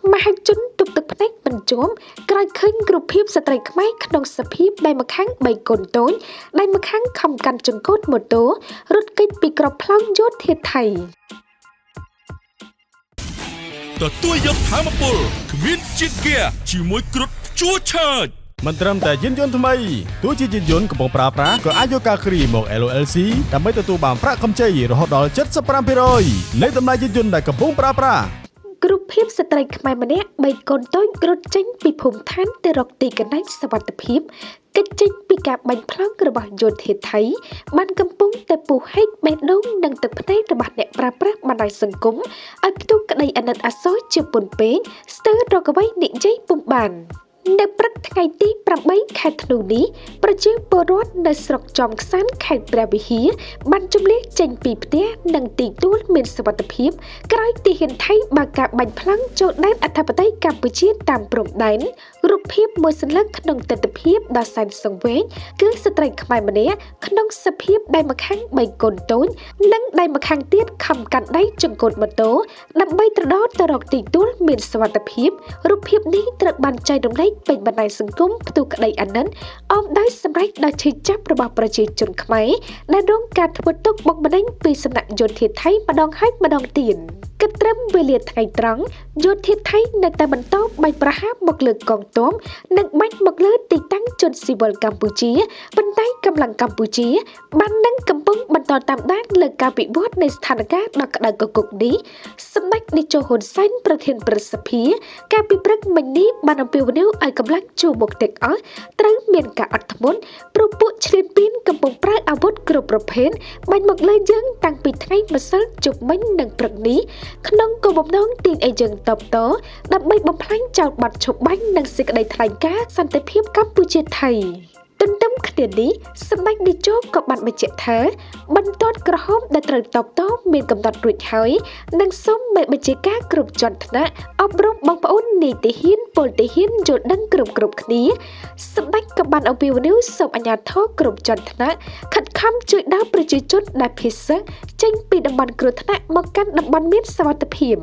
មហាជនទុបទឹកភ្នែកមិនជុំក្រោយឃើញរូបភាពស្ត្រីខ្មែរក្នុងសភាពដៃម្ខាងបីកូនតូចដៃម្ខាងខំកាន់ចង្កូតម៉ូតូរត់គេចពីក្របប្លង់យោធាថៃទទួលយកធម៌ពលគ្មានជាតិហ្គាជាមួយគ្រុឌជួឆើតមិនត្រឹមតែយានយន្តថ្មីទោះជាយានយន្តកំពុងប្រើប្រាស់ក៏អាចយកការគ្រីមក LOLC ដើម្បីទទួលបានប្រាក់កម្ចីរហូតដល់ 75% នៃតម្លៃយានយន្តដែលកំពុងប្រើប្រាស់រូបភាពស្ត្រីខ្មែរម្នាក់បីកូនតូចរត់ចេញពីភូមិឋានទៅរកទីកន្លែងសុវត្ថិភាពកិច្ចចេញពីការបាញ់ប្លង់របស់យោធាថៃបានកំពុងតែពុះហែកបេះដូងនិងទឹកភ្នែករបស់អ្នកប្រើប្រាស់បណ្ដាញសង្គមឲ្យផ្ទុះក្តីអាណិតអាសូរជាពន់ពេកស្ទើររកអ្វីនិយាយពុំបាននៅព្រឹកថ្ងៃទី8ខែធ្នូនេះប្រជាពលរដ្ឋនៅស្រុកចំខ្សានខេត្តព្រះវិហារបានជម្លៀសចេញពីផ្ទះនិងទីទួលមានសុវត្ថិភាពក្រោយទីហ៊ានថៃបើកការបាញ់ប្លង់ចូលដែនអធិបតេយ្យកម្ពុជាតាមព្រំដែនរូបភាពមួយសន្លឹកក្នុងទិដ្ឋភាពដ៏សែនសង្វេគគឺស្ត្រីខ្មែរម្នាក់ក្នុងសភាពដៃម្ខាងបីកូនតូចនិងដៃម្ខាងទៀតខំកាន់ដៃចង្កូតម៉ូតូដើម្បីត្រឡប់ទៅរកទីទួលមានសុវត្ថិភាពរូបភាពនេះត្រូវបានចែករំលែកពេញបណ្ដាញសង្គមផ្ទុះក្តីអាណិតអមដោយសម្រេចដ៏ឈឺចាប់របស់ប្រជាជនខ្មែរដែលរងការធ្វើទុកបុកម្នេញពីសំណាក់យោធាថៃម្ដងហើយម្ដងទៀតគិតត្រឹមវេលាថ្ងៃត្រង់យោធាថៃនៅតែបន្តបាញ់ប្រហារមកលើកងទ័ពនិងបាញ់មកលើទីតាំងជនស៊ីវិលកម្ពុជាប៉ុន្តែកម្លាំងកម្ពុជាបាននឹងកំពុងបន្តតាមដានលើការវិវត្តនៃស្ថានភាពដ៏ក្តៅគគុកនេះសម្ដេចនាយកហ៊ុនសែនប្រធានព្រឹទ្ធសភាកាលពីព្រឹកមិញនេះបានអំពាវនាវឲ្យកម្លាំងជួរមុខទាំងអស់ត្រូវមានការអត់ធ្មត់ព្រោះពួកឈ្លានពានកំពុងប្រើអាវុធគ្រប់ប្រភេទបាញ់មកលើយើងតាំងពីថ្ងៃម្សិលជប់មិញនិងព្រឹកនេះក្នុងគោលបំណងទាញឲ្យយើងតបតដើម្បីបំផ្លាញចោលបាត់ឈប់បាញ់និងសេចក្តីថ្លែងការណ៍សន្តិភាពកម្ពុជាថៃទន្ទឹមគ្នានេះសម្ដេចនាយកក៏បានបញ្ជាក់ថាបន្ទាត់ក្រហមដែលត្រូវតបតមានកំណត់រួចហើយនិងសូមមេបញ្ជាការគ្រប់ជាន់ថ្នាក់អប់រំបងប្អូននីតិហ៊ានពលទាហានយល់ដឹងគ្រប់គ្នាសម្ដេចក៏បានអំពាវនាវសូមអាជ្ញាធរគ្រប់ជាន់ថ្នាក់ខិតខំជួយដល់ប្រជាជនដែលភៀសសឹកចេញពីតំបន់គ្រោះថ្នាក់មកកាន់តំបន់មានសុវត្ថិភាព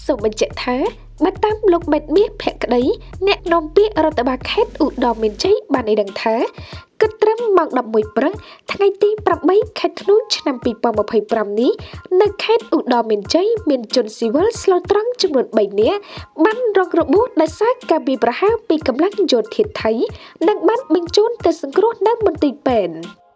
សូមបញ្ជាក់ថាបើតាមលោកមេតមាសភក្តីអ្នកនាំពាក្យរដ្ឋបាលខេត្តឧត្តរមានជ័យបានឲ្យដឹងថាគិតត្រឹមម៉ោង11ព្រឹកថ្ងៃទី8ខែធ្នូឆ្នាំ2025នេះនៅខេត្តឧត្តរមានជ័យមានជនស៊ីវិលស្លូតត្រង់ចំនួន3នាក់បានរងរបួសដោយសារការវាយប្រហារពីកម្លាំងយោធាថៃនិងបានបញ្ជូនទៅសង្គ្រោះនៅមន្ទីរពេទ្យ